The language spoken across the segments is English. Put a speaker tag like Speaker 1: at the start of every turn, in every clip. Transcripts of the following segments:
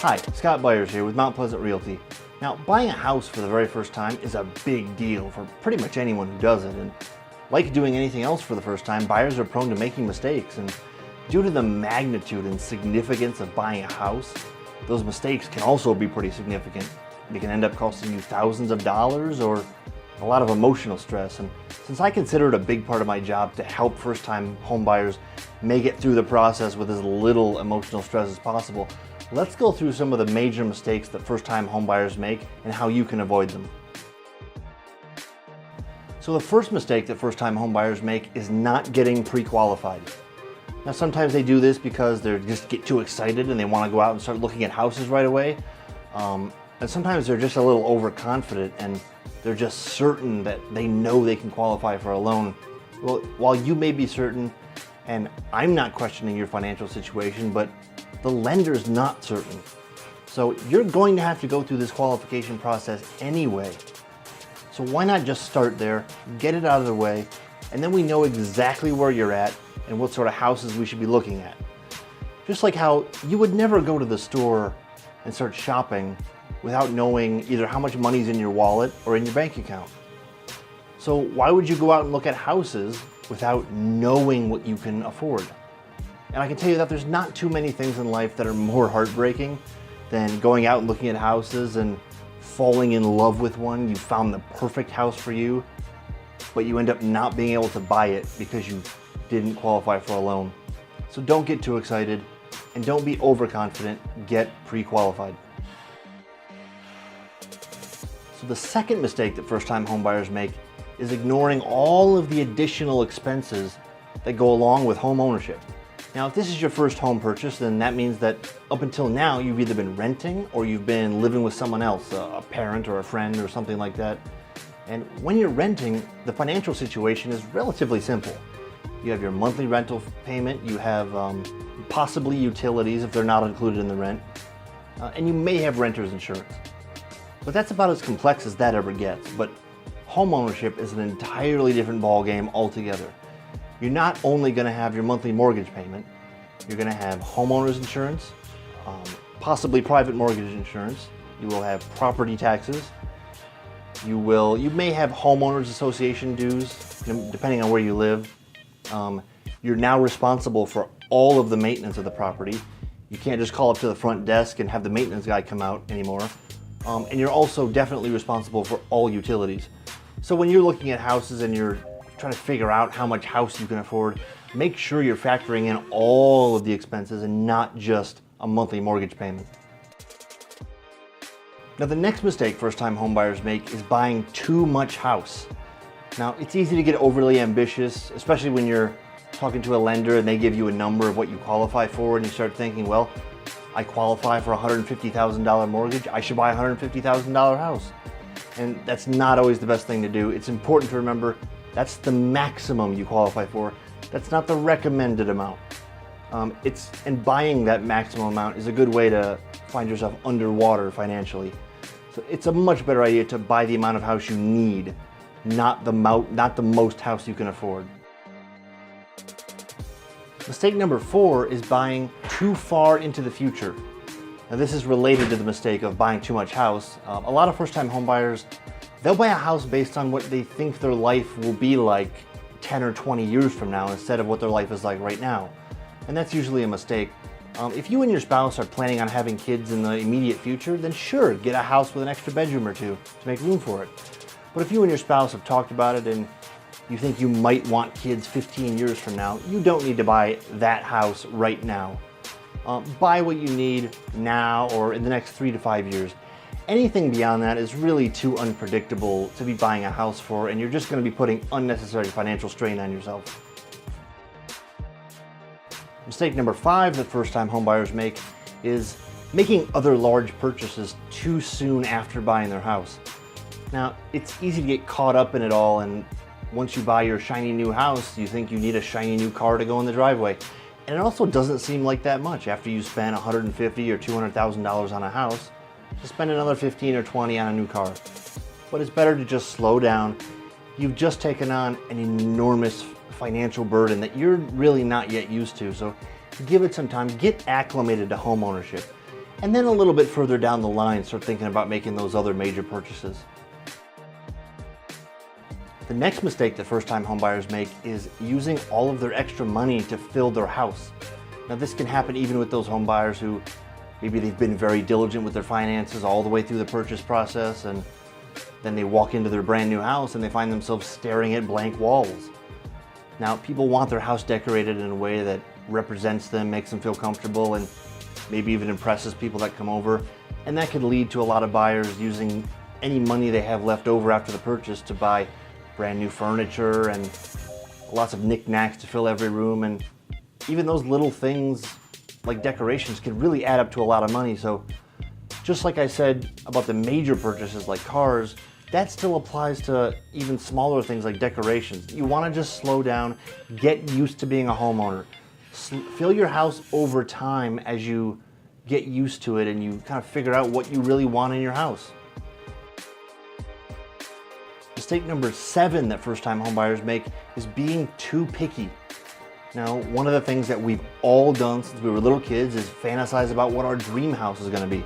Speaker 1: Hi, Scott Byers here with Mount Pleasant Realty. Now, buying a house for the very first time is a big deal for pretty much anyone who does it. And like doing anything else for the first time, buyers are prone to making mistakes. And due to the magnitude and significance of buying a house, those mistakes can also be pretty significant. They can end up costing you thousands of dollars or a lot of emotional stress. And since I consider it a big part of my job to help first-time home buyers make it through the process with as little emotional stress as possible, let's go through some of the major mistakes that first-time home buyers make and how you can avoid them. So the first mistake that first-time home buyers make is not getting pre-qualified. Now sometimes they do this because they just get too excited and they want to go out and start looking at houses right away. And sometimes they're just a little overconfident and they're just certain that they know they can qualify for a loan. Well, while you may be certain, and I'm not questioning your financial situation, but the lender's not certain. So you're going to have to go through this qualification process anyway. So why not just start there, get it out of the way, and then we know exactly where you're at and what sort of houses we should be looking at. Just like how you would never go to the store and start shopping without knowing either how much money's in your wallet or in your bank account. So why would you go out and look at houses without knowing what you can afford? And I can tell you that there's not too many things in life that are more heartbreaking than going out and looking at houses and falling in love with one. You found the perfect house for you, but you end up not being able to buy it because you didn't qualify for a loan. So don't get too excited and don't be overconfident. Get pre-qualified. So the second mistake that first-time home buyers make is ignoring all of the additional expenses that go along with home ownership. Now, if this is your first home purchase, then that means that up until now, you've either been renting or you've been living with someone else, a parent or a friend or something like that. And when you're renting, the financial situation is relatively simple. You have your monthly rental payment, you have possibly utilities if they're not included in the rent, and you may have renter's insurance. But that's about as complex as that ever gets. But home ownership is an entirely different ballgame altogether. You're not only going to have your monthly mortgage payment, you're going to have homeowner's insurance, possibly private mortgage insurance. You will have property taxes. You may have homeowners association dues, depending on where you live. You're now responsible for all of the maintenance of the property. You can't just call up to the front desk and have the maintenance guy come out anymore. And you're also definitely responsible for all utilities. So when you're looking at houses and you're trying to figure out how much house you can afford, make sure you're factoring in all of the expenses and not just a monthly mortgage payment. Now, the next mistake first-time home buyers make is buying too much house. Now, it's easy to get overly ambitious, especially when you're talking to a lender and they give you a number of what you qualify for and you start thinking, well, I qualify for a $150,000 mortgage, I should buy a $150,000 house. And that's not always the best thing to do. It's important to remember that's the maximum you qualify for. That's not the recommended amount. And buying that maximum amount is a good way to find yourself underwater financially. So it's a much better idea to buy the amount of house you need, not the most house you can afford. Mistake number 4 is buying too far into the future. Now this is related to the mistake of buying too much house. A lot of first-time home buyers, they'll buy a house based on what they think their life will be like 10 or 20 years from now instead of what their life is like right now. And that's usually a mistake. If you and your spouse are planning on having kids in the immediate future, then sure, get a house with an extra bedroom or two to make room for it. But if you and your spouse have talked about it and you think you might want kids 15 years from now, you don't need to buy that house right now. Buy what you need now or in the next 3 to 5 years. Anything beyond that is really too unpredictable to be buying a house for, and you're just going to be putting unnecessary financial strain on yourself. Mistake number 5 that first-time home buyers make is making other large purchases too soon after buying their house. Now, it's easy to get caught up in it all, and once you buy your shiny new house, you think you need a shiny new car to go in the driveway. And it also doesn't seem like that much after you spend $150,000 or $200,000 on a house to spend another 15 or 20 on a new car. But it's better to just slow down. You've just taken on an enormous financial burden that you're really not yet used to. So give it some time, get acclimated to home ownership. And then a little bit further down the line, start thinking about making those other major purchases. The next mistake that first-time homebuyers make is using all of their extra money to fill their house. Now this can happen even with those homebuyers who maybe they've been very diligent with their finances all the way through the purchase process, and then they walk into their brand new house and they find themselves staring at blank walls. Now people want their house decorated in a way that represents them, makes them feel comfortable, and maybe even impresses people that come over. And that could lead to a lot of buyers using any money they have left over after the purchase to buy brand new furniture and lots of knickknacks to fill every room. And even those little things like decorations can really add up to a lot of money. So just like I said about the major purchases like cars, that still applies to even smaller things like decorations. You want to just slow down, get used to being a homeowner. Fill your house over time as you get used to it and you kind of figure out what you really want in your house. Mistake number 7 that first-time homebuyers make is being too picky. Now, one of the things that we've all done since we were little kids is fantasize about what our dream house is going to be.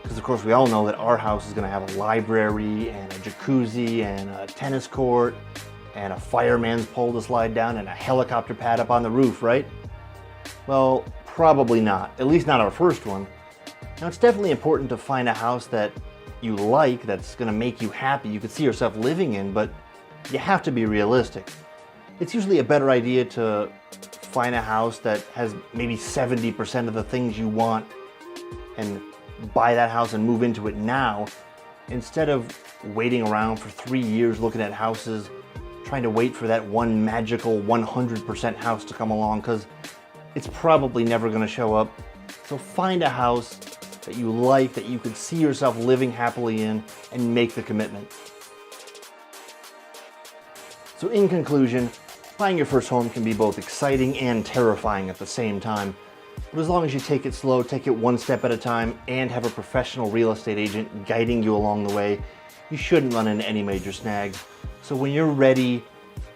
Speaker 1: Because of course we all know that our house is going to have a library and a jacuzzi and a tennis court and a fireman's pole to slide down and a helicopter pad up on the roof, right? Well, probably not, at least not our first one. Now it's definitely important to find a house that you like, that's going to make you happy, you could see yourself living in, but you have to be realistic. It's usually a better idea to find a house that has maybe 70% of the things you want and buy that house and move into it now, instead of waiting around for 3 years looking at houses, trying to wait for that one magical 100% house to come along, because it's probably never going to show up. So find a house that you like, that you could see yourself living happily in, and make the commitment. So in conclusion, buying your first home can be both exciting and terrifying at the same time. But as long as you take it slow, take it one step at a time, and have a professional real estate agent guiding you along the way, you shouldn't run into any major snags. So when you're ready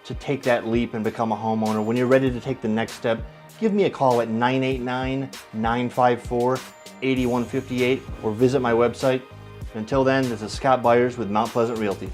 Speaker 1: to take that leap and become a homeowner, when you're ready to take the next step, give me a call at 989-954-8158 or visit my website. Until then, this is Scott Byers with Mount Pleasant Realty.